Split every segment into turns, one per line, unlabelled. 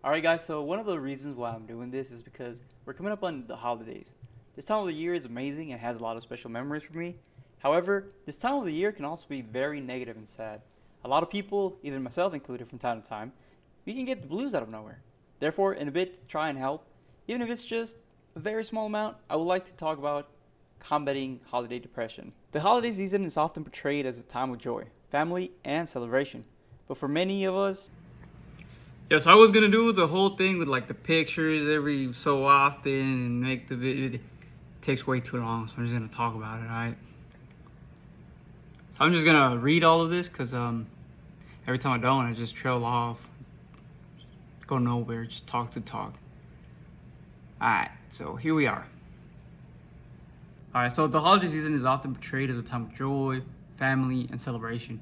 Alright guys, so one of the reasons why I'm doing this is because we're coming up on the holidays. This time of the year is amazing and has a lot of special memories for me. However, this time of the year can also be very negative and sad. A lot of people, even myself included from time to time, we can get the blues out of nowhere. Therefore, in a bit to try and help, even if it's just a very small amount, I would like to talk about combating holiday depression. The holiday season is often portrayed as a time of joy, family, and celebration. But for many of us,
Yeah, so I was gonna do the whole thing with like the pictures every so often and make the video. It takes way too long, so I'm just gonna talk about it, alright? So I'm just gonna read all of this because every time I don't, I just trail off, go nowhere, just talk to talk. Alright, so here we are. Alright, so the holiday season is often portrayed as a time of joy, family, and celebration.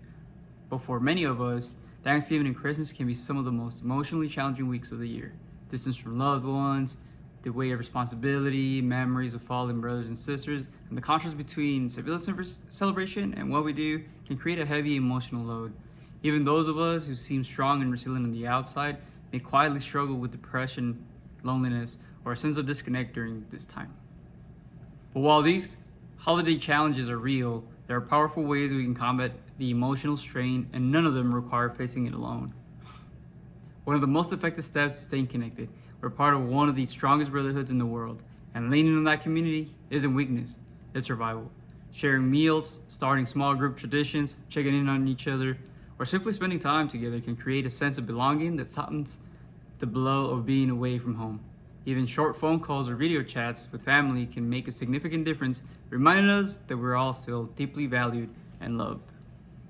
But for many of us, Thanksgiving and Christmas can be some of the most emotionally challenging weeks of the year. Distance from loved ones, the weight of responsibility, memories of fallen brothers and sisters, and the contrast between celebration and what we do can create a heavy emotional load. Even those of us who seem strong and resilient on the outside may quietly struggle with depression, loneliness, or a sense of disconnect during this time. But while these holiday challenges are real, there are powerful ways we can combat the emotional strain, and none of them require facing it alone. One of the most effective steps is staying connected. We're part of one of the strongest brotherhoods in the world, and leaning on that community isn't weakness, it's survival. Sharing meals, starting small group traditions, checking in on each other, or simply spending time together can create a sense of belonging that softens the blow of being away from home. Even short phone calls or video chats with family can make a significant difference, reminding us that we're all still deeply valued and loved.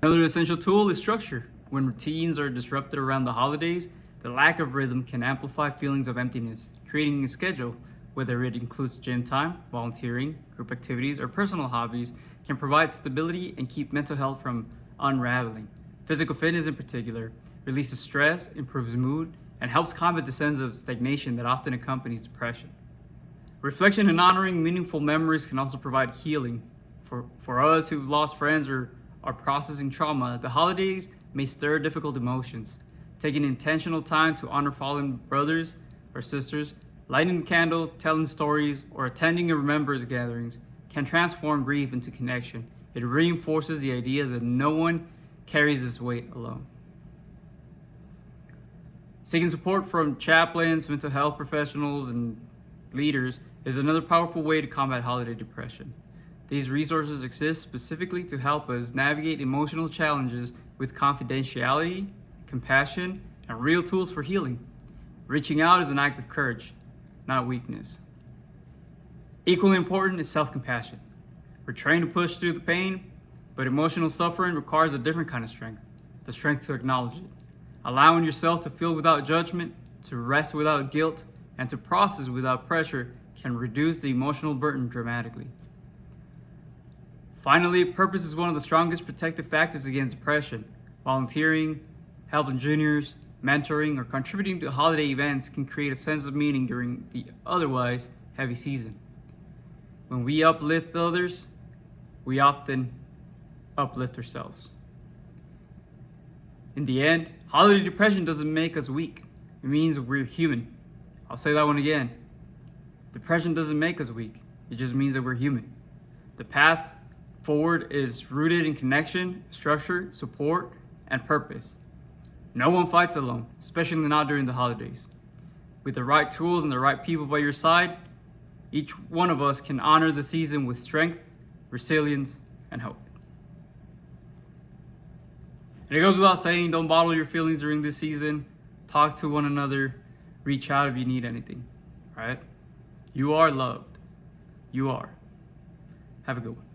Another essential tool is structure. When routines are disrupted around the holidays, the lack of rhythm can amplify feelings of emptiness. Creating a schedule, whether it includes gym time, volunteering, group activities, or personal hobbies, can provide stability and keep mental health from unraveling. Physical fitness in particular releases stress, improves mood, and helps combat the sense of stagnation that often accompanies depression. Reflection and honoring meaningful memories can also provide healing. For us who've lost friends or are processing trauma, the holidays may stir difficult emotions. Taking intentional time to honor fallen brothers or sisters, lighting a candle, telling stories, or attending a remembrance gatherings can transform grief into connection. It reinforces the idea that no one carries this weight alone. Seeking support from chaplains, mental health professionals, and leaders is another powerful way to combat holiday depression. These resources exist specifically to help us navigate emotional challenges with confidentiality, compassion, and real tools for healing. Reaching out is an act of courage, not weakness. Equally important is self-compassion. We're trained to push through the pain, but emotional suffering requires a different kind of strength, the strength to acknowledge it. Allowing yourself to feel without judgment, to rest without guilt, and to process without pressure can reduce the emotional burden dramatically. Finally, purpose is one of the strongest protective factors against depression. Volunteering, helping juniors, mentoring, or contributing to holiday events can create a sense of meaning during the otherwise heavy season. When we uplift others, we often uplift ourselves. In the end, holiday depression doesn't make us weak. It means we're human. I'll say that one again. Depression doesn't make us weak. It just means that we're human. The path forward is rooted in connection, structure, support, and purpose. No one fights alone, especially not during the holidays. With the right tools and the right people by your side, each one of us can honor the season with strength, resilience, and hope. And it goes without saying, don't bottle your feelings during this season. Talk to one another. Reach out if you need anything, right? You are loved. You are. Have a good one.